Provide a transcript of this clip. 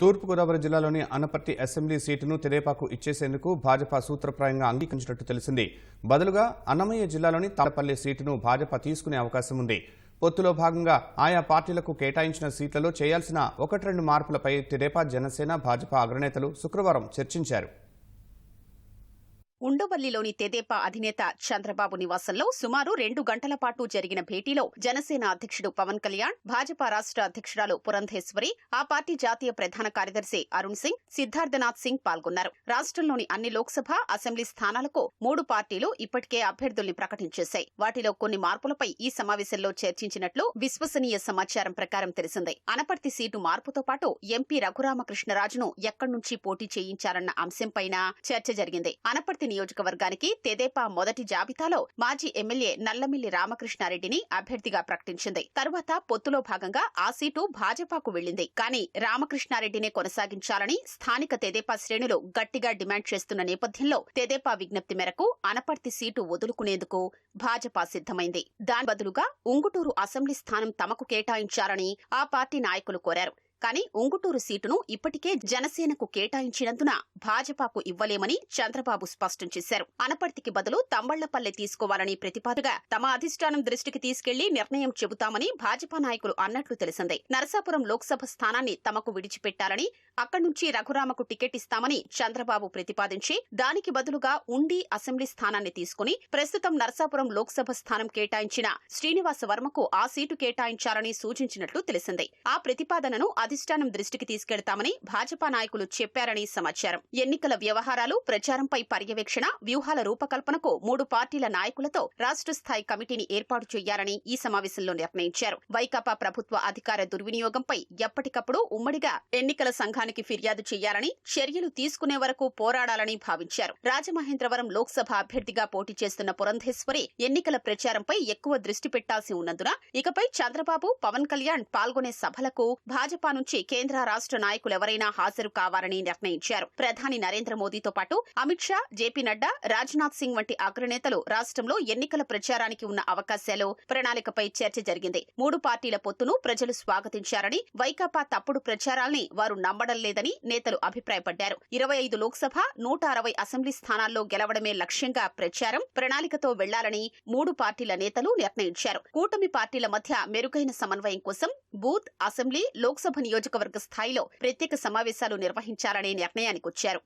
తూర్పుగోదావరి జిల్లాలోని అనపర్తి అసెంబ్లీ సీటును తెదేపాకు ఇచ్చేసేందుకు భాజపా సూత్రప్రాయంగా అంగీకరించినట్టు తెలిసింది. బదులుగా అన్నమయ్య జిల్లాలోని తాడపల్లి సీటును భాజపా తీసుకునే అవకాశం ఉంది. పొత్తులో భాగంగా ఆయా పార్టీలకు కేటాయించిన సీట్లలో చేయాల్సిన 1-2 మార్పులపై తెదేపా, జనసేన, భాజపా అగ్రనేతలు శుక్రవారం చర్చించారు. ఉండవల్లిలోని తెదేపా అధినేత చంద్రబాబు నివాసంలో సుమారు 2 గంటల పాటు జరిగిన భేటీలో జనసేన అధ్యక్షుడు పవన్ కళ్యాణ్, భాజపా రాష్ట్ర అధ్యక్షురాలు పురంధేశ్వరి, ఆ పార్టీ జాతీయ ప్రధాన కార్యదర్శి అరుణ్ సింగ్, సిద్ధార్థనాథ్ సింగ్ పాల్గొన్నారు. రాష్ట్రంలోని అన్ని లోక్సభ, అసెంబ్లీ స్థానాలకు 3 పార్టీలు ఇప్పటికే అభ్యర్థుల్ని ప్రకటించేశాయి. వాటిలో కొన్ని మార్పులపై ఈ సమావేశంలో చర్చించినట్లు విశ్వసనీయ సమాచారం ప్రకారం తెలిసింది. అనపర్తి సీటు మార్పుతో పాటు ఎంపీ రఘురామకృష్ణరాజును ఎక్కడి నుంచి పోటీ చేయించారన్న అంశంపైన చర్చ జరిగింది. అనపర్తి నియోజకవర్గానికి తెదేపా మొదటి జాబితాలో మాజీ ఎమ్మెల్యే నల్లమిల్లి రామకృష్ణారెడ్డిని అభ్యర్థిగా ప్రకటించింది. తరువాత పొత్తులో భాగంగా ఆ సీటు భాజపాకు వెళ్లింది. కానీ రామకృష్ణారెడ్డినే కొనసాగించాలని స్థానిక తెదేపా శ్రేణులు గట్టిగా డిమాండ్ చేస్తున్న నేపథ్యంలో తెదేపా విజ్ఞప్తి మేరకు అనపర్తి సీటు వదులుకునేందుకు భాజపా సిద్ధమైంది. దాని బదులుగా ఉంగుటూరు అసెంబ్లీ స్థానం తమకు కేటాయించాలని ఆ పార్టీ నాయకులు కోరారు. కానీ ఉంగుటూరు సీటును ఇప్పటికే జనసేనకు కేటాయించినందున భాజపాకు ఇవ్వలేమని చంద్రబాబు స్పష్టం చేశారు. అనపర్తికి బదులు తంబళ్లపల్లె తీసుకోవాలని ప్రతిపాదగా తమ అధిష్టానం దృష్టికి తీసుకెళ్లి నిర్ణయం చెబుతామని భాజపా నాయకులు అన్నట్లు తెలిసింది. నరసాపురం లోక్సభ స్థానాన్ని తమకు విడిచిపెట్టాలని, అక్కడి నుంచి రఘురామకు టికెట్ ఇస్తామని చంద్రబాబు ప్రతిపాదించి దానికి బదులుగా ఉండి అసెంబ్లీ స్థానాన్ని తీసుకుని ప్రస్తుతం నరసాపురం లోక్సభ స్థానం కేటాయించిన శ్రీనివాస వర్మకు ఆ సీటు కేటాయించాలని సూచించినట్లు తెలిసింది. ఆ ప్రతిపాదనను అధిష్టానం దృష్టికి తీసుకెడతామని భాజపా నాయకులు చెప్పారని సమాచారం. ఎన్నికల వ్యవహారాలు, ప్రచారంపై పర్యవేక్షణ, వ్యూహాల రూపకల్పనకు 3 పార్టీల నాయకులతో రాష్ట్ర స్థాయి కమిటీని ఏర్పాటు చేయాలని ఈ సమావేశంలో నిర్ణయించారు. వైకాపా ప్రభుత్వ అధికార దుర్వినియోగంపై ఎప్పటికప్పుడు ఉమ్మడిగా ఎన్నికల సంఘానికి ఫిర్యాదు చేయాలని, చర్యలు తీసుకునే వరకు పోరాడాలని భావించారు. రాజమహేంద్రవరం లోక్సభ అభ్యర్థిగా పోటీ చేస్తున్న పురంధేశ్వరి ఎన్నికల ప్రచారంపై ఎక్కువ దృష్టి పెట్టాల్సి ఉన్నందున ఇకపై చంద్రబాబు, పవన్ కళ్యాణ్ పాల్గొనే సభలకు భాజపా నుంచి కేంద్ర, రాష్ట్ర నాయకులెవరైనా హాజరు కావాలని నిర్ణయించారు. ప్రధాని నరేంద్ర మోదీతో పాటు అమిత్ షా, జేపీ నడ్డా, రాజ్నాథ్ సింగ్ వంటి అగ్రనేతలు రాష్ట్రంలో ఎన్నికల ప్రచారానికి ఉన్న అవకాశాలు, ప్రణాళికపై చర్చ జరిగింది. 3 పార్టీల పొత్తును ప్రజలు స్వాగతించారని, వైకాపా తప్పుడు ప్రచారాల్ని వారు నమ్మడం లేదని నేతలు అభిప్రాయపడ్డారు. 25 లోక్సభ, 160 అసెంబ్లీ స్థానాల్లో గెలవడమే లక్ష్యంగా ప్రచారం, ప్రణాళికతో వెళ్లాలని 3 పార్టీల నేతలు నిర్ణయించారు. కూటమి పార్టీల మధ్య మెరుగైన సమన్వయం కోసం బూత్, అసెంబ్లీ, లోక్సభ నియోజకవర్గ స్థాయిలో ప్రత్యేక సమావేశాలు నిర్వహించాలనే నిర్ణయానికొచ్చారు.